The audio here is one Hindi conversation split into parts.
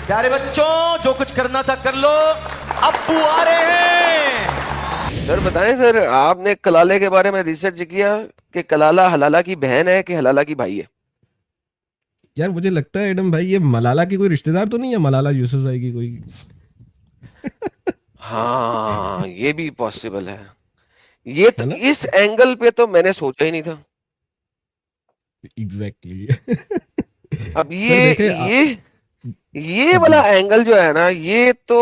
प्यारे बच्चों, जो कुछ करना था कर लो, अब्बू आ रहे हैं। सर बताएं सर, आपने कलाले के बारे में रिसर्च किया कि कलाला हलाला की बहन है कि हलाला की भाई है? यार मुझे लगता है एडम भाई ये मलाला की कोई रिश्तेदार तो नहीं है, मलाला यूसुफजई की कोई। हाँ, ये भी पॉसिबल है। ये तो है ना? इस एंगल पे तो मैंने सोचा ही नहीं था। एग्जैक्टली अब सर ये देखे ये वाला जी। एंगल जो है ना, ये तो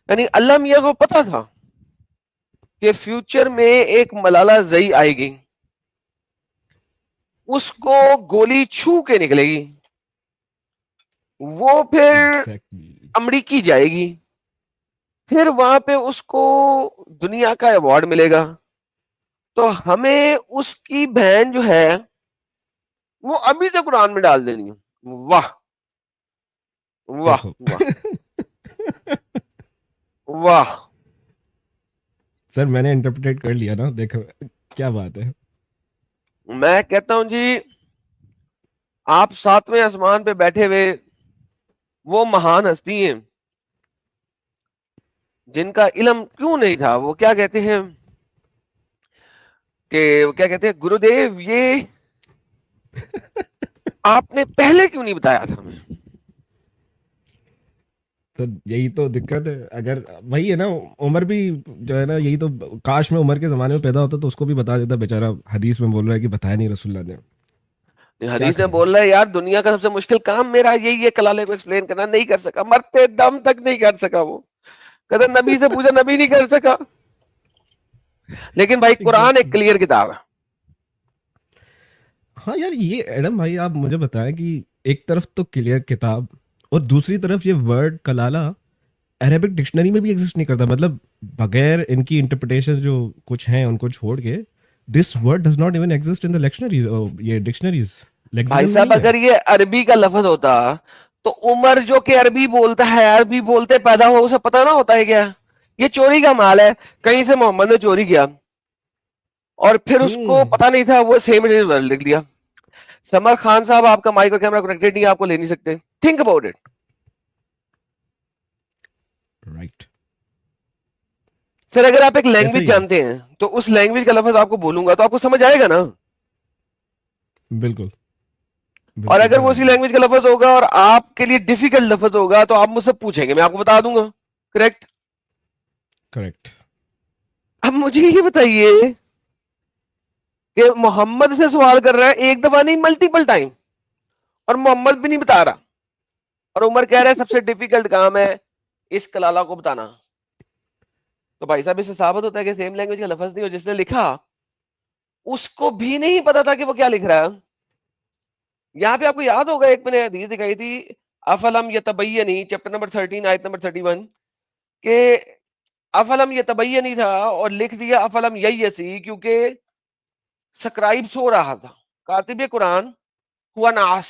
यानी अल्लाह मियां को पता था कि फ्यूचर में एक मलाला जई आएगी, उसको गोली छू के निकलेगी, वो फिर एग्जैक्टली। अमरीकी जाएगी, फिर वहां पे उसको दुनिया का अवार्ड मिलेगा। तो हमें उसकी बहन जो है वो अभी से कुरान में डाल देनी है। वाह वाह देखो वाह वाह। सर मैंने इंटरप्रेट कर लिया ना, देखो क्या बात है। मैं कहता हूं जी, आप सातवें आसमान पे बैठे हुए वो महान हस्ती हैं जिनका इल्म क्यों नहीं था, वो क्या कहते हैं कि वो क्या कहते हैं, गुरुदेव ये आपने पहले क्यों नहीं बताया था हमें? तो यही तो दिक्कत है। अगर वही है ना, उमर भी जो है ना, यही तो, काश मैं उमर के जमाने में पैदा होता तो उसको भी बता देता, बेचारा हदीस में बोल रहा है कि बताया नहीं रसूलुल्लाह ने। क्या हदीस में करें। बोल रहा है यार, दुनिया का सबसे मुश्किल काम मेरा यही है, कलाले को एक्सप्लेन करना, नहीं कर सका, मरते दम तक नहीं कर सका। वो कहते नबी से पूछा, नबी नहीं कर सका। लेकिन भाई कुरान एक एग्जैक्टली। क्लियर किताब है। हाँ यार, ये एडम भाई आप मुझे बताएं कि एक तरफ तो क्लियर किताब, और दूसरी तरफ ये वर्ड कलाला अरेबिक डिक्शनरी में भी एग्जिस्ट नहीं करता। मतलब बगैर इनकी इंटरप्रिटेशन जो कुछ हैं उनको छोड़ के, this word does not even exist in the dictionaries. ये डिक्शनरीज भाई लेक्सिकन में साहब, नहीं है। अगर ये अरबी का लफ्ज होता तो उमर जो कि अरबी बोलता है, अरबी बोलते पैदा हुआ, उसे पता ना होता है क्या ये चोरी का माल है, कहीं से मोहम्मद ने चोरी किया और फिर उसको हम्म। पता नहीं था, वो सेम लिख दिया। समर खान साहब, आपका माइक और कैमरा कनेक्टेड नहीं है, आपको ले नहीं सकते। Think about it. Right. Sir अगर आप एक ऐसा लैंग्वेज ही है। जानते हैं तो उस लैंग्वेज का लफ्ज आपको बोलूंगा तो आपको समझ आएगा ना। बिल्कुल। और बिल्कुल अगर सर, वो उसी आएगा। लैंग्वेज का लफ्ज होगा और आपके लिए डिफिकल्ट लफ्ज होगा तो आप मुझसे पूछेंगे, मैं आपको बता दूंगा। करेक्ट। करेक्ट। अब मुझे ये बताइए कि मोहम्मद से सवाल कर रहा है, एक दफा नहीं मल्टीपल टाइम, और मोहम्मद भी नहीं बता रहा, और उमर कह रहा है सबसे डिफिकल्ट काम है इस कलाला को बताना। तो भाई साहब, इससे साबित होता है कि सेम लैंग्वेज का लफ्ज नहीं, हो जिसने लिखा उसको भी नहीं पता था कि वो क्या लिख रहा है। यहाँ पे आपको याद होगा, एक मैंने हदीस दिखाई थी, अफलम यतबय्यनी, चैप्टर नंबर 13 आयत नंबर 31, के अफलम यतबय्यनी था और लिख दिया अफलम ययसी, क्योंकि स्क्राइब सो रहा था, कातिब कुरान हुआ नास।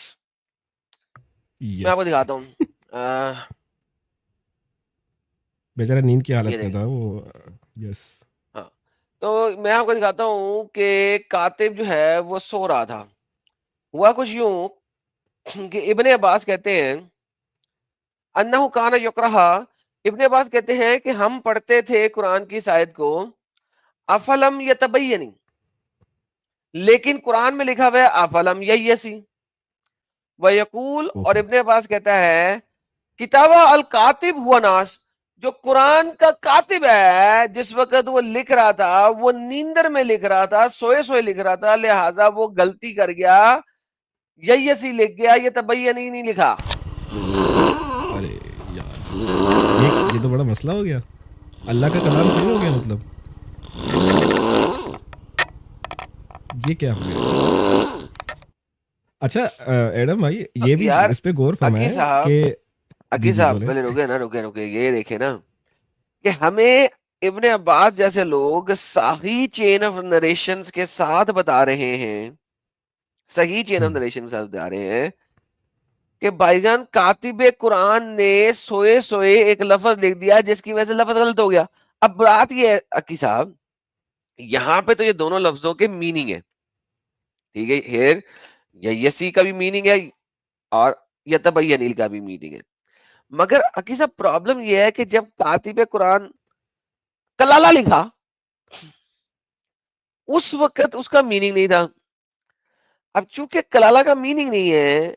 मैं यस। आपको दिखाता हूँ, बेचारा नींद की ये हालत में देखें। था वो। यस। हाँ, तो मैं आपको दिखाता हूँ कि कातिब जो है वो सो रहा था। हुआ कुछ यूं कि इब्ने अब्बास कहते हैं, अन्नहु काना युकरहा, इब्ने अब्बास कहते हैं कि हम पढ़ते थे कुरान की इस आयत को, अफलम यतबय्यनी, लेकिन कुरान में लिखा हुआ है अफलम ययसी व यकूल। और ओहो। इब्ने अब्बास कहता है किताबा अल कातिब हुआ नास, जो कुरान का कातिब है जिस वक्त वो लिख रहा था वो नींदर में लिख रहा था, सोए सोए लिख रहा था, लिहाजा वो गलती कर गया, ययसी लिख गया, ये तबय्यनी नहीं लिखा। अरे यार, ये तो बड़ा मसला हो गया। अल्लाह का कलाम चेंज हो गया मतलब। ये क्या हो गया यार। अच्छा एडम भाई, तो ये भी यार, इस पे गौर अकी फरमाएं साहब, कि अकी जी जी साहब बोले। पहले रुके ना, रुके रुके, ये देखे ना कि हमें इब्ने अब्बास जैसे लोग सही चेन ऑफ नरेशंस के साथ बता रहे हैं, सही चेन ऑफ हम्म। नरेशन के साथ बता रहे हैं कि भाईजान कातिबे कुरान ने सोए सोए एक लफ्ज लिख दिया जिसकी वजह से लफ्ज गलत हो गया। अब बात ये है अकी साहब, यहाँ पे तो ये दोनों लफ्जों के मीनिंग है, ठीक है, हेर यसी का भी मीनिंग है और यतबय्यनील का भी मीनिंग है। मगर अकी साहब प्रॉब्लम ये है कि जब कातिब कुरान कलाला लिखा उस वक्त उसका मीनिंग नहीं था। अब चूंकि कलाला का मीनिंग नहीं है,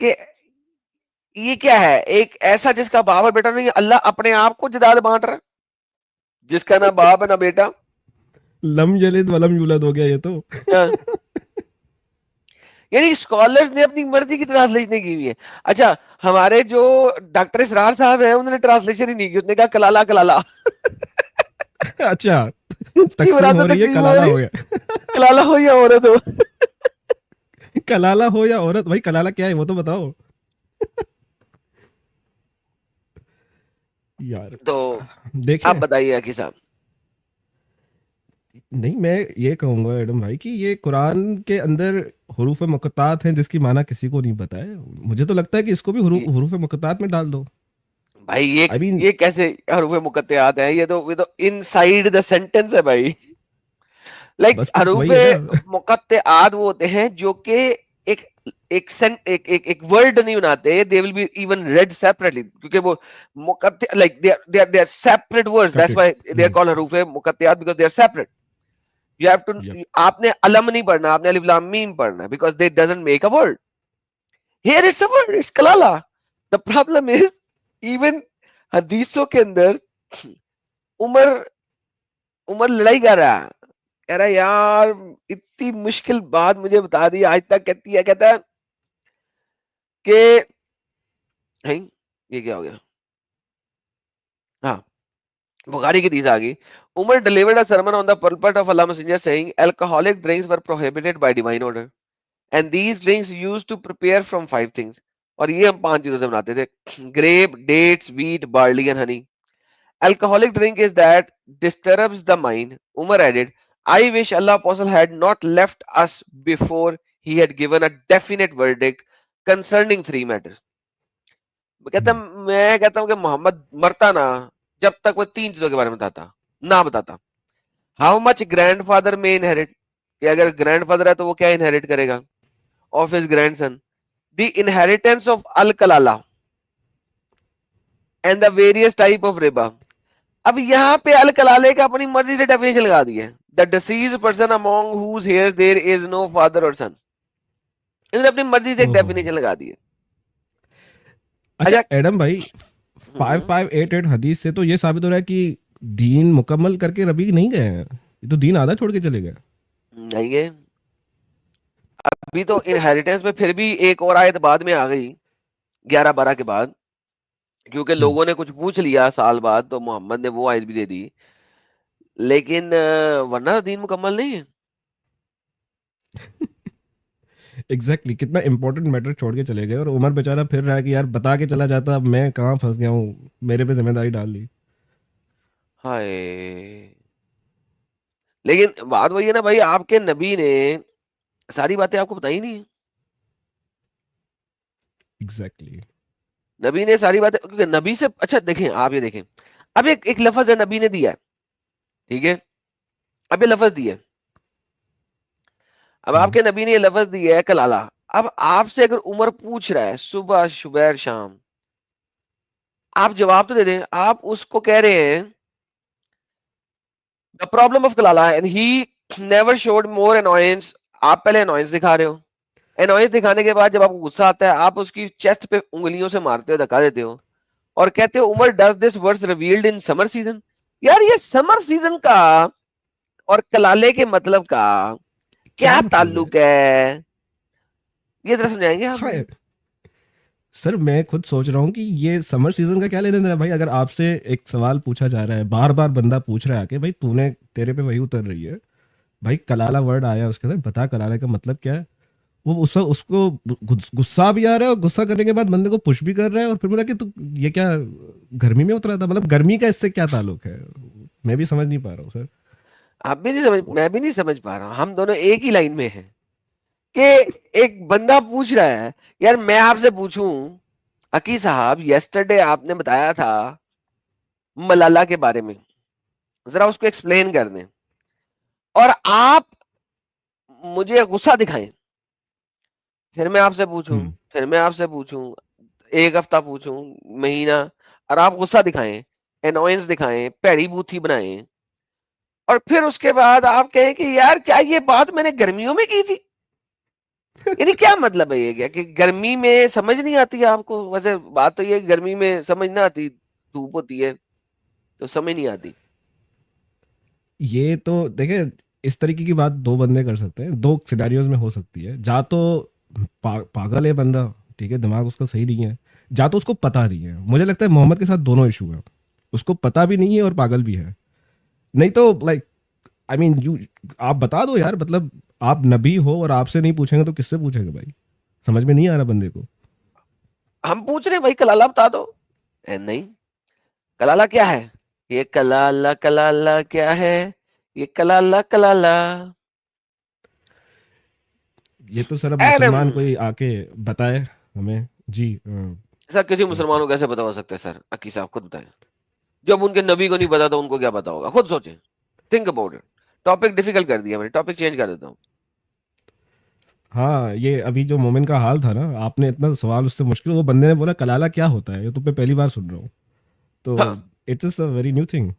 कि ये क्या है, एक ऐसा जिसका बाप और बेटा नहीं है, अल्लाह अपने आप को जदाद बांट रहा है, जिसका ना बाप है ना बेटा। लम यलिद वलम यूलद हो गया ये तो। हाँ। यानी स्कॉलर्स ने अपनी मर्जी की ट्रांसलेशन की हुई है। अच्छा, हमारे जो डॉक्टर इसरार साहब हैं उन्होंने ट्रांसलेशन ही नहीं की, उसने कहा कलाला कलाला। अच्छा, इसकी तकसीम मुराद हो रही है, तकसीम हो कलाला रही, हो गया। कलाला हो या औरत हो। कलाला हो या औरत, भाई कलाला क्या है वो तो बताओ यार। तो आप देखिए, बताइए अकी साहब। नहीं मैं ये कहूंगा एडम भाई कि ये कुरान के अंदर हुरूफ मुक़त्तात हैं जिसकी माना किसी को नहीं पता है। मुझे तो लगता है कि इसको भी हुरूफ मुक़त्तात में डाल दो। भाई आई मीन, ये कैसे हरूफ मुकत्तियात हैं? ये तो इनसाइड द सेंटेंस है भाई। लाइक बस फिर हरूफ वही है ना। मुकत्तियात वो होते हैं जो कि एक एक वर्ड नहीं बनाते, they will be even read separately, क्योंकि वो मुकत्ति like they are separate words, that's why they are called हरूफ मुकत्तियात, because they are separate. You have to, yup. आपने अलम नहीं पढ़ना, आपने अलिफ लाम मीम पढ़ना, because they doesn't make a word. Here it's a word, it's कलाला। द प्रॉब्लम इज इवन हदीसों के अंदर उमर उमर लड़ाई कर रहा है, कह रहा है यार इतनी मुश्किल बात मुझे बता दी आज तक, कहती है, कहता है कि हैं, ये क्या हो गया? हाँ, बुखारी की हदीस आ गई। Umar delivered a sermon on the pulpit of Allah Messenger saying alcoholic drinks were prohibited by divine order and these drinks used to prepare from 5 things। और ये हम 5 चीजों से बनाते थे: grape, dates, wheat, barley and honey। Alcoholic drink is that disturbs the mind। Umar added, I wish Allah Apostle had not left us before he had given a definite verdict concerning 3 matters। मैं कहता हूं कि मोहम्मद मरता ना जब तक वो 3 चीजों के बारे में बताता ना बताता। हाउ मच ग्रैंडफादर में इनहेरिट, कि अगर ग्रैंडफादर है तो वो क्या इनहेरिट करेगा of his grandson. The inheritance of अल कलाला and the various type of रिबा। अब यहाँ पे अल कलाले का अपनी मर्जी से डेफिनेशन लगा दी है, the deceased person among whom heir there is no father और सन। इसने अपनी मर्जी से एक ओहो। डेफिनेशन लगा दी है। अच्छा अच्छा, एडम भाई, हम्म, 5588 हदीस से तो ये साबित हो रहा है कि दीन मुकम्मल करके रबी नहीं गए हैं, ये तो दीन आधा छोड़ के चले गए। नहीं है। अभी तो इनहेरिटेंस में फिर भी एक और आयत बाद में आ गई 11-12 के बाद, क्योंकि हम्म। लोगों ने कुछ पूछ लिया साल बाद, तो मोहम्मद ने वो आयत भी दे दी। लेकिन वरना दीन मुकम्मल नहीं है। एग्जैक्टली, कितना इंपॉर्टेंट मैटर छोड़ के चले गए और उमर बेचारा फिर रहा है कि यार बता के चला जाता, अब मैं कहाँ फंस गया हूँ, मेरे पे जिम्मेदारी डाल दी। हाय, लेकिन बात वही है ना भाई, आपके नबी ने सारी बातें आपको बताई नहीं है। एग्जैक्टली। नबी ने सारी बातें, क्योंकि नबी से, अच्छा देखें, आप ये देखें, अब एक लफ्ज है नबी ने दिया है, ठीक है, अब ये लफ्ज दिया है, अब हम्म। आपके नबी ने ये लफ्ज दिया है कलाला। अब आपसे अगर उमर पूछ रहा है सुबह सुबह शाम, आप जवाब तो दे दें। आप उसको कह रहे हैं द प्रॉब्लम ऑफ कलाला and he never showed more annoyance. आप पहले अनॉयंस दिखा रहे हो, अनॉयंस दिखाने के बाद जब आपको गुस्सा आता है आप उसकी चेस्ट पे उंगलियों से मारते हो, धक्का देते हो और कहते हो Umar does this verse revealed in summer season. यार ये समर सीजन का और कलाले के मतलब का क्या क्या मतलब है? ताल्लुक है, ये जरा समझाएंगे आप हाँ मुझे। सर, मैं खुद सोच रहा हूँ कि ये समर सीजन का क्या लेना देना है भाई। अगर आपसे एक सवाल पूछा जा रहा है, बार बार बंदा पूछ रहा है कि भाई तूने, तेरे पे वही उतर रही है, भाई कलाला वर्ड आया उसके अंदर, बता कलाले का मतलब क्या है। वो उसको गुस्सा भी आ रहा है और गुस्सा करने के बाद बंदे को पुश भी कर रहा है और फिर बोला कि तू ये क्या गर्मी में उतरा था, मतलब गर्मी का इससे क्या ताल्लुक है, मैं भी समझ नहीं पा रहा हूँ सर। आप भी नहीं समझ, मैं भी नहीं समझ पा रहा हूं, हम दोनों एक ही लाइन में हैं कि एक बंदा पूछ रहा है। यार मैं आपसे पूछूं अकी साहब, यस्टरडे आपने बताया था मलाला के बारे में, जरा उसको एक्सप्लेन कर दें, और आप मुझे गुस्सा दिखाएं फिर मैं आपसे पूछूं, हम्म। फिर मैं आपसे पूछूं, 1 हफ्ता पूछूं, महीना, और आप गुस्सा दिखाएं, एनोयंस दिखाएं, भैड़ी बूथी बनाएं, और फिर उसके बाद आप कहें कि यार क्या ये बात मैंने गर्मियों में की थी। यानी क्या मतलब है ये, क्या कि गर्मी में समझ नहीं आती आपको? वैसे बात तो ये है कि गर्मी में समझ ना आती, धूप होती है तो समझ नहीं आती। ये तो देखे, इस तरीके की बात दो बंदे कर सकते हैं, दो सिनेरियोज में हो सकती है। जा तो पागल है बंदा, ठीक है, दिमाग उसका सही नहीं है, जा तो उसको पता नहीं है। मुझे लगता है मोहम्मद के साथ दोनों इशू है, उसको पता भी नहीं है और पागल भी है। नहीं तो लाइक, आई मीन यू, आप बता दो यार, मतलब आप नबी हो और आपसे नहीं पूछेंगे तो किससे पूछेंगे भाई? समझ में नहीं आ रहा बंदे को। हम पूछ रहे हैं भाई, कलाला बता दो। नहीं, कलाला क्या है? ये कलाला कलाला क्या है? ये कलाला कलाला। ये तो सर अब एनम मुसलमान कोई आके बताए हमें जी। सर, किसी क्या मुसलमान सर? को कैसे पता हो सकता है सर? अक्की साहब खुद बताएं। जब उनके नबी को नहीं पता तो उनको क्या पता होगा? खुद सोचें, think about it. Topic difficult कर दिया मैंने, टॉपिक चेंज कर देता हूँ। हाँ, ये अभी जो मोमिन का हाल था ना, आपने इतना सवाल उससे मुश्किल, वो बंदे ने बोला कलाला क्या होता है, ये तो मैं पहली बार सुन रहा हूँ। तो हाँ, it's is a very new thing.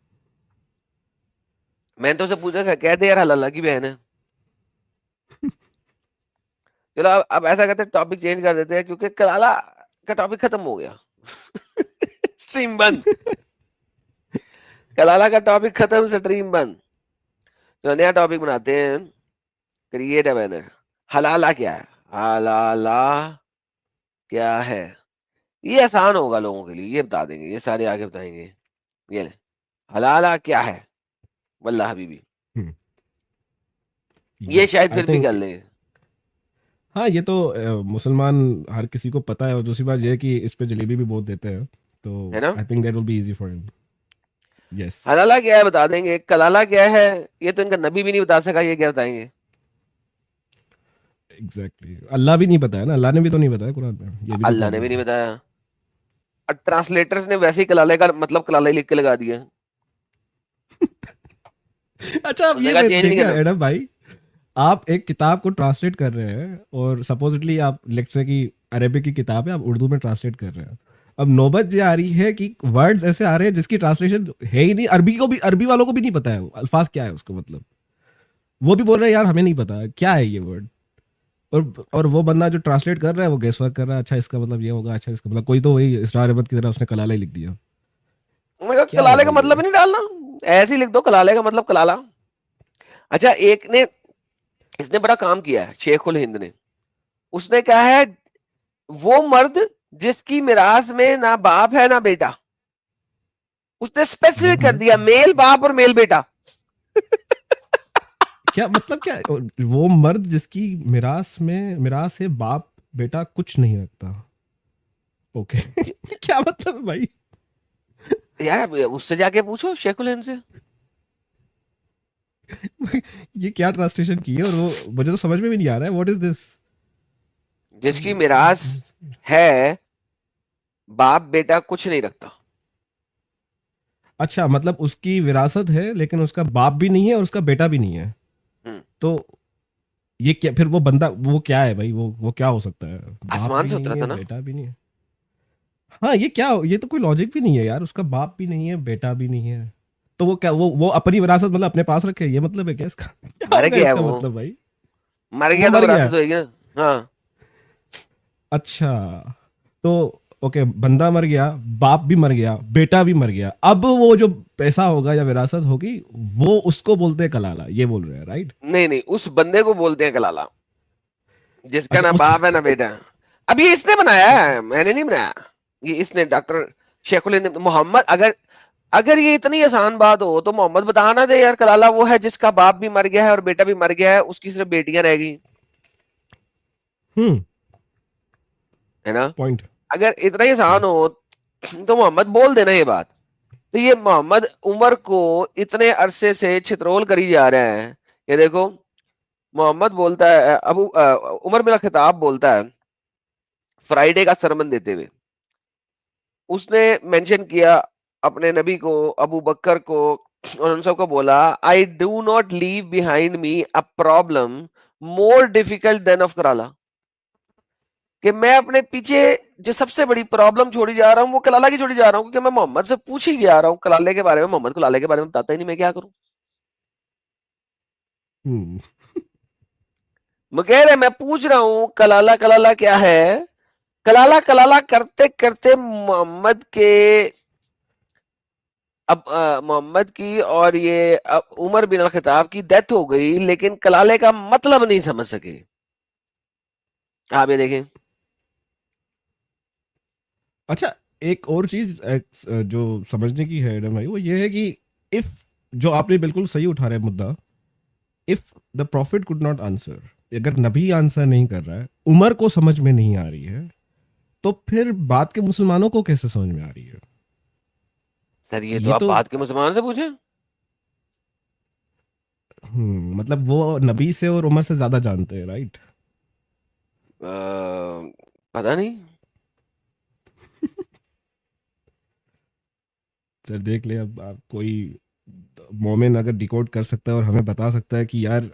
मैंने तो उसे पूछा था, कहते यार हलाला की बहन है। चलो अब ऐसा करते हैं, टॉपिक चेंज कर देते हैं, क्योंकि कलाला का टॉपिक खत्म हो गया। स्ट्रीम बंद। कलाला का टॉपिक खत्म, स्ट्रीम बंद। तो नया टॉपिक बनाते हैं, क्रिएट अ बैनर। हलाला क्या है? हलाला क्या है? ये आसान होगा लोगों के लिए, ये बता देंगे, ये सारे आगे बताएंगे। ये ले, हलाला क्या है? वल्लाह हबीबी, ये यस, शायद आई फिर भी थिंक। कर ले। हाँ, ये तो मुसलमान हर किसी को पता है। और दूसरी बात ये है कि इस पे जलेबी भी बहुत देते हैं, है तो ना? I think that will be easy for him. Yes, हलाला क्या है बता देंगे, कलाला क्या है ये तो इनका नबी भी नहीं बता सका, ये क्या बताएंगे? एग्जैक्टली। अल्लाह भी नहीं पता है ना, अल्लाह ने भी तो नहीं बताया कुरान में, ये भी तो अल्लाह ने भी प्रॉब्लम नहीं है। बताया, और ट्रांसलेटर्स ने वैसे ही कलाले का मतलब कलाला ही लिख के लगा दिया। अच्छा, अब उसने ये कहा चेंज नहीं देखिए करना। एडम भाई, आप एक किताब को ट्रांसलेट कर रहे हैं और सपोजिटली आप लेट्स से कि अरेबिक की किताब है, आप उर्दू में ट्रांसलेट कर रहे हैं। अब नौबत ये आ रही है कि वर्ड्स ऐसे आ रहे हैं जिसकी ट्रांसलेशन है ही नहीं। अरबी को भी, अरबी वालों को भी नहीं पता है अल्फाज क्या है उसको मतलब। वो भी बोल रहे हैं यार हमें नहीं पता क्या है ये वर्ड। और वो बंदा जो ट्रांसलेट कर रहा है वो गेस वर्क कर रहा है, अच्छा इसका मतलब ये होगा, अच्छा इसका मतलब, कोई तो वही इसरार अहमद की तरह उसने कलाला ही लिख दिया। मैं कहा क्या है कलाले का भाई मतलब ये? ही नहीं डालना, ऐसे ही लिख दो कलाले का मतलब कलाला। अच्छा, एक ने, इसने बड़ा काम किया है, शेखुल हिंद ने। उसने कहा है, वो मर्द जिसकी मिरास में ना बाप है ना बेटा। उसने वो स्पेसिफिक कर मर्द, दिया, मेल बाप और मेल बेटा। क्या मतलब क्या? वो मर्द जिसकी मिरास में, मिरास है बाप बेटा कुछ नहीं रखता। ओके। क्या मतलब है भाई? यार उससे जाके पूछो शेखुल हिंद से। ये क्या ट्रांसलेशन की है? और वो मुझे तो समझ में भी नहीं आ रहा है, व्हाट इज दिस? जिसकी मिरास है, बाप बेटा कुछ नहीं रखता। अच्छा, मतलब उसकी विरासत है लेकिन उसका बाप भी नहीं है और उसका बेटा भी नहीं है। हम्म, तो ये क्या फिर? वो बंदा वो क्या है भाई? वो क्या हो सकता है? बाप आसमान भी से नहीं उतरा है, था ना। बेटा भी नहीं है। हाँ, ये क्या? ये तो कोई लॉजिक भी नहीं है यार, उसका बाप भी नहीं है, बेटा भी नहीं है। तो वो क्या, वो अपनी विरासत मतलब अपने पास रखे, ये मतलब है क्या इसका? क्या मर होगा गया है इसका वो, मतलब भाई? मर वो गया तो मर गया? विरासत होगी ना। हाँ, अच्छा, तो ओके, बंदा मर गया, बाप भी मर गया, बेटा भी मर गया, अब वो जो पैसा होगा या विरासत होगी वो उसको बोलते हैं कलाला, ये बोल रहे हैं राइट? नहीं नहीं, उस बंदे को बोलते हैं कलाला, जिसका अच्छा ना उस बाप है ना बेटा। अब ये इसने बनाया है, मैंने नहीं बनाया। ये इसने, डॉक्टर शेखुल हिंद मोहम्मद, अगर अगर ये इतनी आसान बात हो तो मोहम्मद बताना दे यार, कलाला वो है जिसका बाप भी मर गया है और बेटा भी मर गया है, उसकी सिर्फ बेटियां रह गई, हम्म, है ना? पॉइंट। अगर इतना ही आसान यस। हो तो मोहम्मद बोल देना ये बात। तो ये मोहम्मद उमर को इतने अरसे से छितरोल करी जा रहा है। ये देखो, मोहम्मद बोलता है, उमर बिन खिताब बोलता है फ्राइडे का सरमन देते हुए, उसने मेंशन किया अपने नबी को, अबू बकर को, और उन सबको बोला, I do not leave behind me a problem more difficult than of कराला। कि मैं अपने पीछे जो सबसे बड़ी प्रॉब्लम छोड़ी जा रहा हूं वो कलाला की छोड़ी जा रहा हूं, क्योंकि मैं मोहम्मद से पूछ ही आ रहा हूं कलाले के बारे में, मोहम्मद कलाले के बारे में बताता ही नहीं, मैं क्या करूं। हम्म। मैं कह रहे मैं पूछ रहा हूं कलाला कलाला क्या है, कलाला कलाला करते करते मोहम्मद के, अब मोहम्मद की और ये अब उमर बिन अल खिताब की डेथ हो गई, लेकिन कलाले का मतलब नहीं समझ सके। आप ये देखें। अच्छा, एक और चीज जो समझने की है एडम भाई, वो ये है कि इफ, जो आपने बिल्कुल सही उठा रहे मुद्दा, if the profit could not answer, अगर नबी आंसर नहीं कर रहा है, उमर को समझ में नहीं आ रही है, तो फिर बात के मुसलमानों को कैसे समझ में आ रही है? सर ये तो ये आप तो बात के मुसलमान से पूछें। मतलब वो नबी से और उमर से ज्यादा जानते हैं, राइट? पता नहीं। सर देख ले, अब आप कोई मोमिन अगर डिकोड कर सकता है और हमें बता सकता है कि यार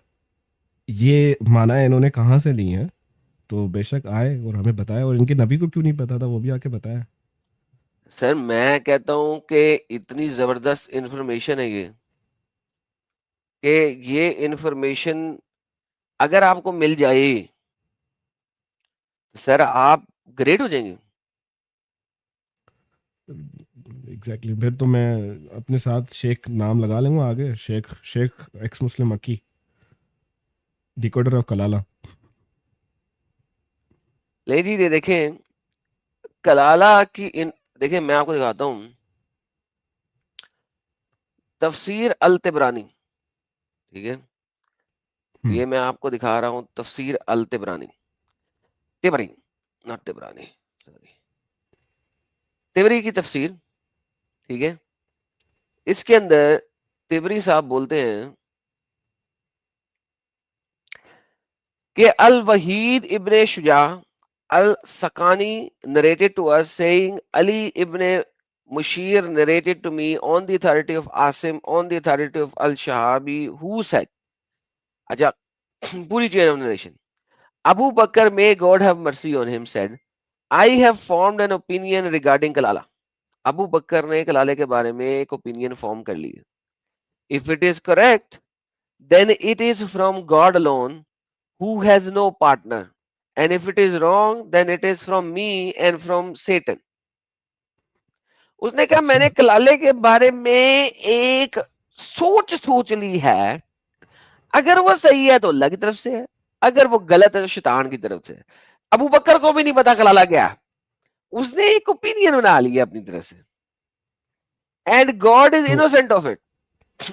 ये माना है इन्होंने कहाँ से ली है, तो बेशक आए और हमें बताए। और इनके नबी को क्यों नहीं पता था, वो भी आके बताया। सर मैं कहता हूं कि इतनी जबरदस्त इंफॉर्मेशन है ये, कि ये इंफॉर्मेशन अगर आपको मिल जाए तो सर आप ग्रेट हो जाएंगे। एग्जैक्टली, फिर तो मैं अपने साथ शेख नाम लगा लूंगा आगे, शेख शेख एक्स मुस्लिम अकी, डिकोडर ऑफ कलाला। ले जी ये देखें कलाला की देखें मैं आपको दिखाता हूं तफसीर अल तिबरानी, ठीक है, हम्म। ये मैं आपको दिखा रहा हूं तफसीर अल तिबरानी, तिबरी नॉट तिबरानी, सॉरी, तिबरी की तफसीर, ठीक है। इसके अंदर तिबरी साहब बोलते हैं कि अल वहीद इब्ने शुजा अल सकानी narrated to us saying Ali ibn Mushir narrated to me on the authority of Asim on the authority of Al Shahabi who said, अच्छा पूरी chain of narration, Abu Bakr may God have mercy on him said, I have formed an opinion regarding Kalala. Abu Bakr ने कलाले के बारे में एक ओपिनियन फॉर्म कर ली है। If it is correct, then it is from God alone who has no partner. And if it is wrong, then it is from me and from Satan. उसने कहा अच्छा। मैंने कलाले के बारे में एक सोच ली है, अगर वो सही है तो अल्लाह की तरफ से है, अगर वो गलत है तो शैतान की तरफ से है। अबू बकर को भी नहीं पता कलाला क्या है, उसने एक ओपिनियन बना लिया अपनी तरफ से, एंड गॉड इज तो इनोसेंट ऑफ इट।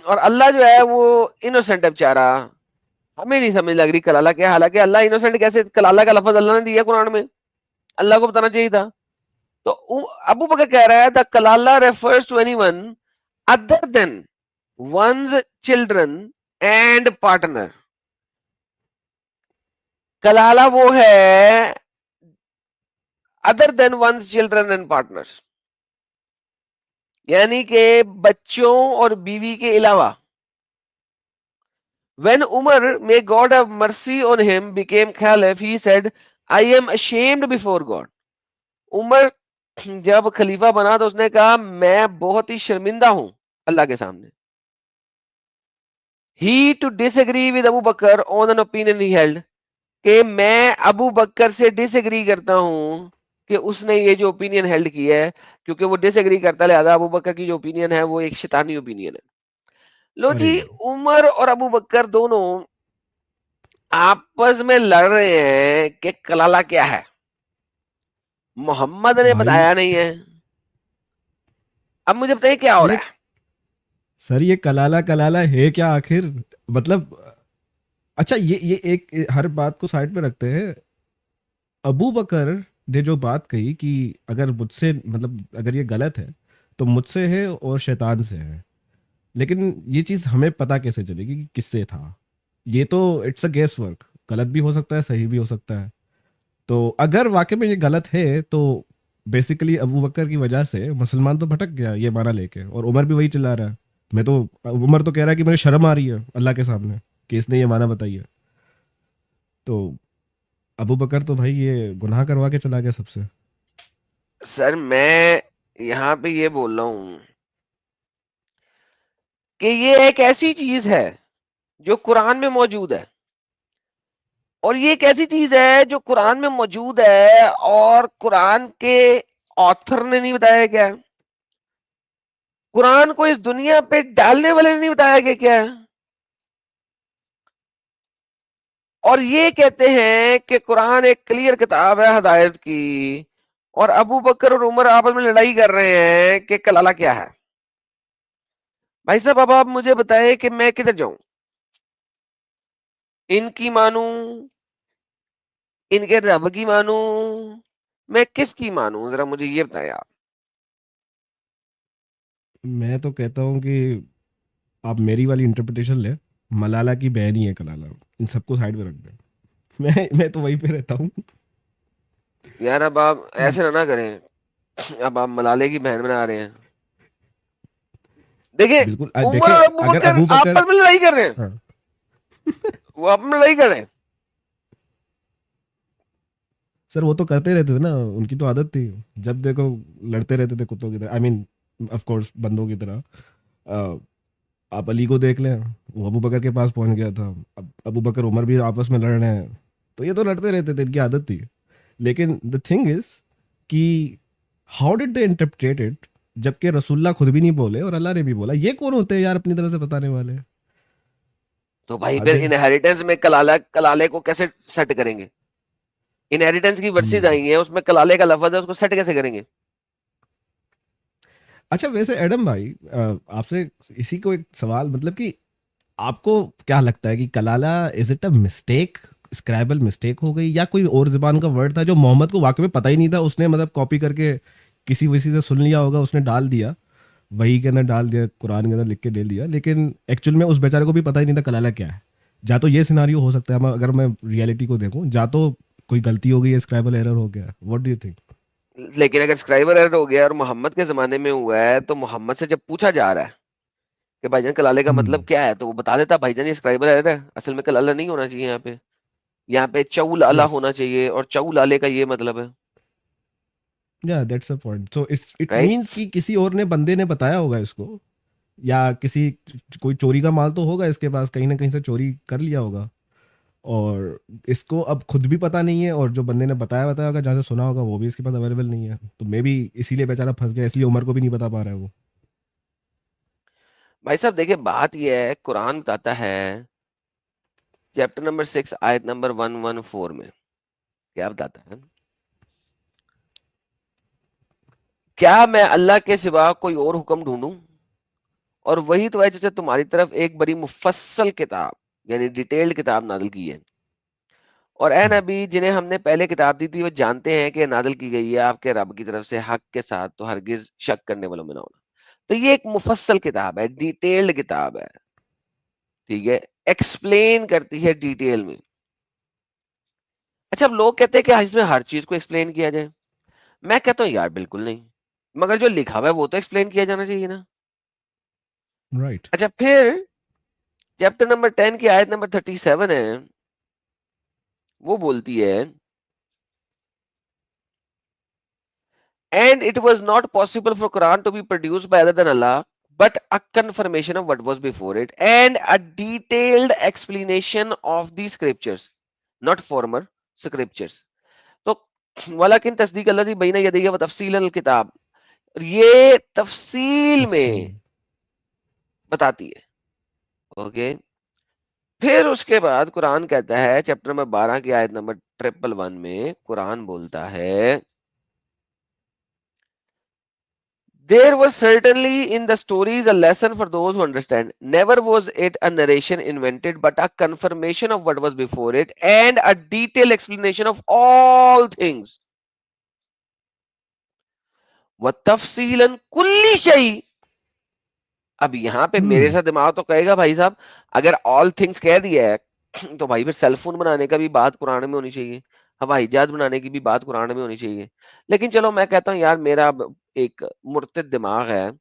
और अल्लाह जो है वो इनोसेंट है बेचारा, हमें नहीं समझ लग रही कलाला क्या, हालांकि अल्लाह इनोसेंट कैसे, कलाला का लफ्ज अल्लाह ने दिया कुरान में, अल्लाह को बताना चाहिए था। तो अबू बकर कह रहा है द कलाला refers to anyone other than one's children and partner। कलाला वो है other than one's children and partners, यानी कि बच्चों और बीवी के अलावा। When Umar, may God have mercy on him, became caliph, he said, I am ashamed before God. Umar जब खलीफा बना तो उसने कहा मैं बहुत ही शर्मिंदा हूं अल्लाह के सामने। He to disagree with Abu Bakr on an opinion he held, कि मैं अबू बकर से डिसएग्री करता हूं कि उसने ये जो ओपिनियन हेल्ड किया है, क्योंकि वो डिसएग्री करता है लिहाजा अबू बकर की जो ओपिनियन है वो एक शैतानी ओपिनियन है। लो अरे, जी, उमर और अबू बकर दोनों आपस में लड़ रहे हैं कि कलाला क्या है, मोहम्मद ने भाई बताया नहीं है। अब मुझे बताइए क्या हो ये, रहा है। सर ये कलाला कलाला है क्या आखिर? मतलब, अच्छा, ये एक हर बात को साइड पे रखते हैं। अबू बकर ने जो बात कही कि अगर मुझसे, मतलब अगर ये गलत है तो मुझसे है और शैतान से है, लेकिन ये चीज हमें पता कैसे चलेगी कि किससे था? ये तो इट्स अ गेस वर्क, गलत भी हो सकता है, सही भी हो सकता है। तो अगर वाकई में ये गलत है तो बेसिकली अबू बकर की वजह से मुसलमान तो भटक गया ये माना लेके, और उमर भी वही चिल्ला रहा है। मैं तो, उमर तो कह रहा है कि मुझे शर्म आ रही है अल्लाह के सामने कि इसने ये माना बताई है। तो अबू बकर तो भाई ये गुनाह करवा के चला गया सबसे। सर मैं यहाँ पे ये बोल रहा हूं कि ये एक ऐसी चीज है जो कुरान में मौजूद है, और ये एक ऐसी चीज है जो कुरान में मौजूद है और कुरान के ऑथर ने नहीं बताया क्या है, कुरान को इस दुनिया पे डालने वाले ने नहीं बताया गया क्या है, और ये कहते हैं कि कुरान एक क्लियर किताब है हदायत की, और अबू बकर और उमर आपस में लड़ाई कर रहे हैं कि कलाला क्या है। भाई साहब अब आप मुझे बताएं कि मैं किधर जाऊं, इनकी मानूं, इनके रब की मानूं, मैं किसकी मानूं, जरा मुझे ये बताएं आप। मैं तो कहता हूँ कि आप मेरी वाली इंटरप्रिटेशन ले, मलाला की बहन ही है कलाला, इन सबको साइड में रख दे। मैं तो वहीं पे रहता हूँ। यार अब आप ऐसे ना करें, अब आप मलाले की बहन बना रहे हैं। देखिए, बिल्कुल उमर देखे, और अबू अगर बकर अबू बकर, आपस में लड़ाई कर रहे हैं, हाँ, वो आपस में लड़ाई कर रहे हैं। सर वो तो करते रहते थे ना, उनकी तो आदत थी, जब देखो लड़ते रहते थे कुत्तों की तरह, आई मीन ऑफ कोर्स बंदों की तरह। अ, आप अली को देख लें, वो अबू बकर के पास पहुंच गया था, अब अबू बकर उमर भी आपस में लड़ रहे हैं, तो ये तो लड़ते रहते थे, इनकी आदत थी। लेकिन द थिंग इज कि how did they interpret it, जबकि रसूलुल्लाह खुद भी नहीं बोले और अल्लाह ने भी बोला, ये कौन होते हैं यार अपनी तरह से बताने वाले? तो भाई फिर आगे। इनहेरिटेंस में कलाले को कैसे सेट करेंगे? इनहेरिटेंस की वर्सेस हम्म। आई हैं, उसमें कलाले का लफ्ज है, उसको सेट कैसे करेंगे? अच्छा वैसे एडम भाई, आपसे इसी को एक सवाल, मतलब कि आपको क्या लगता है कि कलाला is it a mistake, scrabble mistake हो गई, या कोई और जुबान का वर्ड था जो मोहम्मद को वाकई में पता ही नहीं था, उसने मतलब कॉपी करके किसी वसी से सुन लिया होगा, उसने डाल दिया, वही के अंदर डाल दिया, कुरान के अंदर लिख के दे दिया, लेकिन एक्चुअल में उस बेचारे को भी पता ही नहीं था कलाला क्या है। जा तो ये सिनारियो हो सकता है, अगर मैं रियलिटी को देखूं, जा तो कोई गलती हो गई है, स्क्रैबल एरर हो गया, व्हाट डू यू थिंक? लेकिन अगर स्क्राइबर एरर हो गया और मोहम्मद के जमाने में हुआ है, तो मोहम्मद से जब पूछा जा रहा है कि भाईजान कलाले का मतलब हम्म। क्या है, तो वो बता देता भाईजान ये स्क्राइबर एरर है, असल में कलाला नहीं होना चाहिए यहाँ पे, यहाँ पे चौल आला यस, होना चाहिए, और चौल आले का ये मतलब है। या that's a point, so it right. Means कि किसी और ने, बंदे ने बताया होगा इसको, या किसी, कोई चोरी का माल तो होगा इसके पास, कहीं ना कहीं से चोरी कर लिया होगा, और इसको अब खुद भी पता नहीं है, और जो बंदे ने बताया बताया होगा, जहाँ से सुना होगा, वो भी इसके पास अवेलेबल नहीं है, तो मे बी इसीलिए बेचारा फंस गया, इसलिए उमर को भी नहीं बता पा रहा है वो। भाई साहब देखिए, बात यह है, कुरान बताता है चैप्टर नंबर 6 आयत नंबर 114 में, क्या बताता है? क्या मैं अल्लाह के सिवा कोई और हुक्म ढूंढूं, और वही तो है जैसे तुम्हारी तरफ एक बड़ी मुफस्सल किताब यानी डिटेल्ड किताब नाजिल की है, और ए हम्म। नबी जिन्हें हमने पहले किताब दी थी वो जानते हैं कि नाजिल की गई है आपके रब की तरफ से हक के साथ, तो हरगिज शक करने वालों में ना होना। तो ये एक मुफस्सल किताब है, डिटेल्ड किताब है, ठीक है, एक्सप्लेन करती है डिटेल में। अच्छा, अब लोग कहते हैं कि इसमें हर चीज को एक्सप्लेन किया जाए, मैं कहता हूँ यार बिल्कुल नहीं, मगर जो लिखा हुआ है वो तो एक्सप्लेन किया जाना चाहिए ना। राइट। अच्छा, फिर चैप्टर नंबर 10 की आयत नंबर 37 है, वो बोलती है, and it was not possible for Quran to be produced by other than Allah, but a confirmation of what was before it and a detailed explanation of the scriptures, not former scriptures. तो वलाकिन तस्दीक अल्लाज़ी बैना यदैहि व तफसील अल किताब, ये तफसील तफसील। में बताती है। ओके, फिर उसके बाद कुरान कहता है चैप्टर नंबर 12 की आयत नंबर 111 में, कुरान बोलता है, there was certainly in the stories a lesson for those who understand. Never was it a narration invented, but a confirmation of what was before it and a detailed explanation of all things. वतफसीलन कुल्ली शई। अब यहाँ पे मेरे हम्म। साथ दिमाग तो कहेगा भाई साहब, अगर ऑल थिंग्स कह दिया है तो भाई फिर सेलफोन बनाने का भी बात कुरान में होनी चाहिए, हवाई जहाज बनाने की भी बात कुरान में होनी चाहिए। लेकिन चलो मैं कहता हूँ यार, मेरा एक मुर्तिद दिमाग है,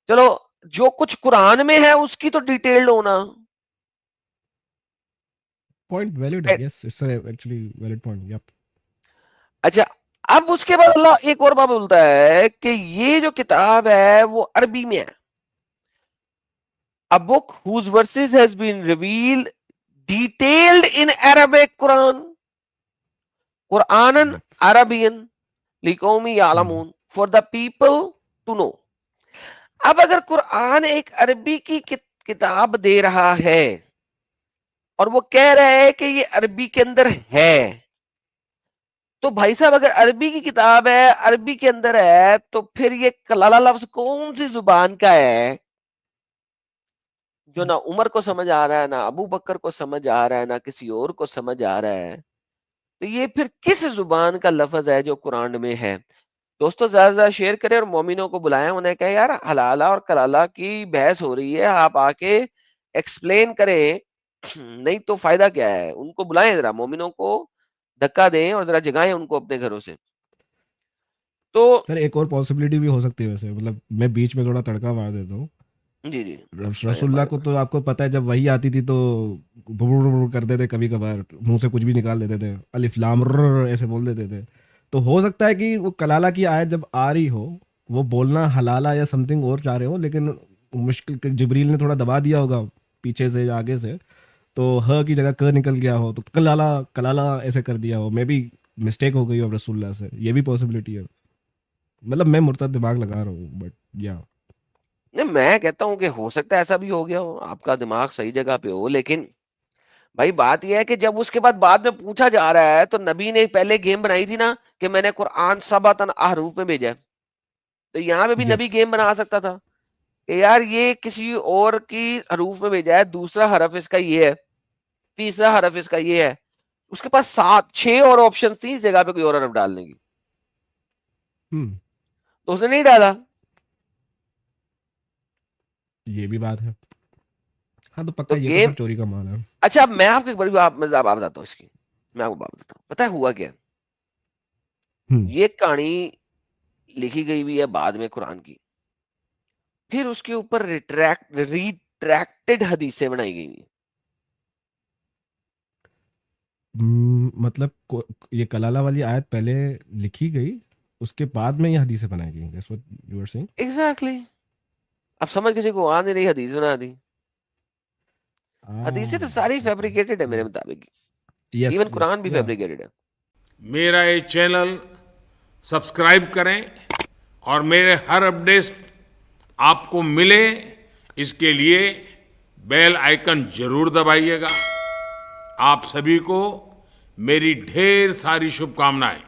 चलो जो कुछ कुरान में है उसकी तो डिटेल्ड होना, पॉइंट वैलिड है, yes, it's actually valid point, yup. अच्छा, अब उसके बाद अल्लाह एक और बात बोलता है कि ये जो किताब है वो अरबी में है। A book whose verses has been revealed detailed in Arabic Quran. Quranan Arabian लिकौमी यालमून, for the people to know. अब अगर कुरान एक अरबी की किताब दे रहा है और वो कह रहा है कि ये अरबी के अंदर है, तो भाई साहब अगर अरबी की किताब है, अरबी के अंदर है, तो फिर ये कलाला लफ्ज कौन सी जुबान का है जो ना उमर को समझ आ रहा है, ना अबू बकर को समझ आ रहा है, ना किसी और को समझ आ रहा है? तो ये फिर किस जुबान का लफ्ज है जो कुरान में है? दोस्तों ज्यादा से ज्यादा शेयर करें और मोमिनों को बुलाएं, उन्हें कहें यार हलाला और कलाला की बहस हो रही है, आप आके एक्सप्लेन करें। नहीं तो फायदा क्या है? उनको बुलाएं, जरा मोमिनों को धक्का दें और जरा जगाएं उनको अपने घरों से। तो सर एक और पॉसिबिलिटी भी हो सकती है वैसे, मतलब मैं बीच में थोड़ा तड़का मार देता हूँ। जी जी, रसुल्ला को तो आपको पता है, जब वही आती थी तो बुड़ करते थे, कभी कभार मुंह से कुछ भी निकाल देते थे, अलिफ लाम र ऐसे बोल देते थे। तो हो सकता है कि वो कलाला की आयत जब आ रही हो, वो बोलना हलाला या समथिंग और चाह रहे हो, लेकिन मुश्किल जिब्रील ने थोड़ा दबा दिया होगा पीछे से या आगे से, तो ह की जगह क निकल गया हो, तो कलाला कलाला ऐसे कर दिया हो। मे बी मिस्टेक हो गई हो रसुल्ला से, ये भी पॉसिबिलिटी है। मतलब मैं मुर्तद दिमाग लगा रहा हूँ, बट या नहीं, मैं कहता हूं कि हो सकता है ऐसा भी हो गया हो, आपका दिमाग सही जगह पे हो। लेकिन भाई बात यह है कि जब उसके बाद में पूछा जा रहा है, तो नबी ने पहले गेम बनाई थी ना कि मैंने कुरान सबअतन अहरूफ में भेजा है। तो यहाँ पे भी यप। नबी गेम बना सकता था कि यार ये किसी और की हरूफ में भेजा है, दूसरा हरफ इसका ये है, तीसरा हरफ इसका ये है। उसके पास 7-6 और ऑप्शन थी इस जगह पे कोई और हरफ डालने की, हम्म, तो उसने नहीं डाला। ये भी बात है। हाँ तो तो पक्का ये तो गेम। फिर चोरी का माल है। अच्छा, अब मैं आपको एक बड़ी बात बताता हूँ इसकी। मैं आपको बात बताता हूँ, पता है हुआ क्या? हम्म। ये कहानी लिखी गई हुई है बाद में कुरान की, फिर उसके ऊपर रिट्रैक्टेड हदीसें बनाई गई हैं। मतलब ये कलाला वाली आयत पहले लिखी गई, उसके बाद में ये हदीसें बनाई गई, that's what you are saying. Exactly exactly. अब समझ किसी को आ नहीं रही, हदीस बना दी। हदीसें तो सारी ओके। फैब्रिकेटेड है मेरे मुताबिक। यस इवन यस कुरान भी या। फैब्रिकेटेड है। मेरा ये चैनल सब्सक्राइब करें और मेरे हर अपडेट आपको मिले, इसके लिए बेल आइकन जरूर दबाइएगा। आप सभी को मेरी ढेर सारी शुभकामनाएं।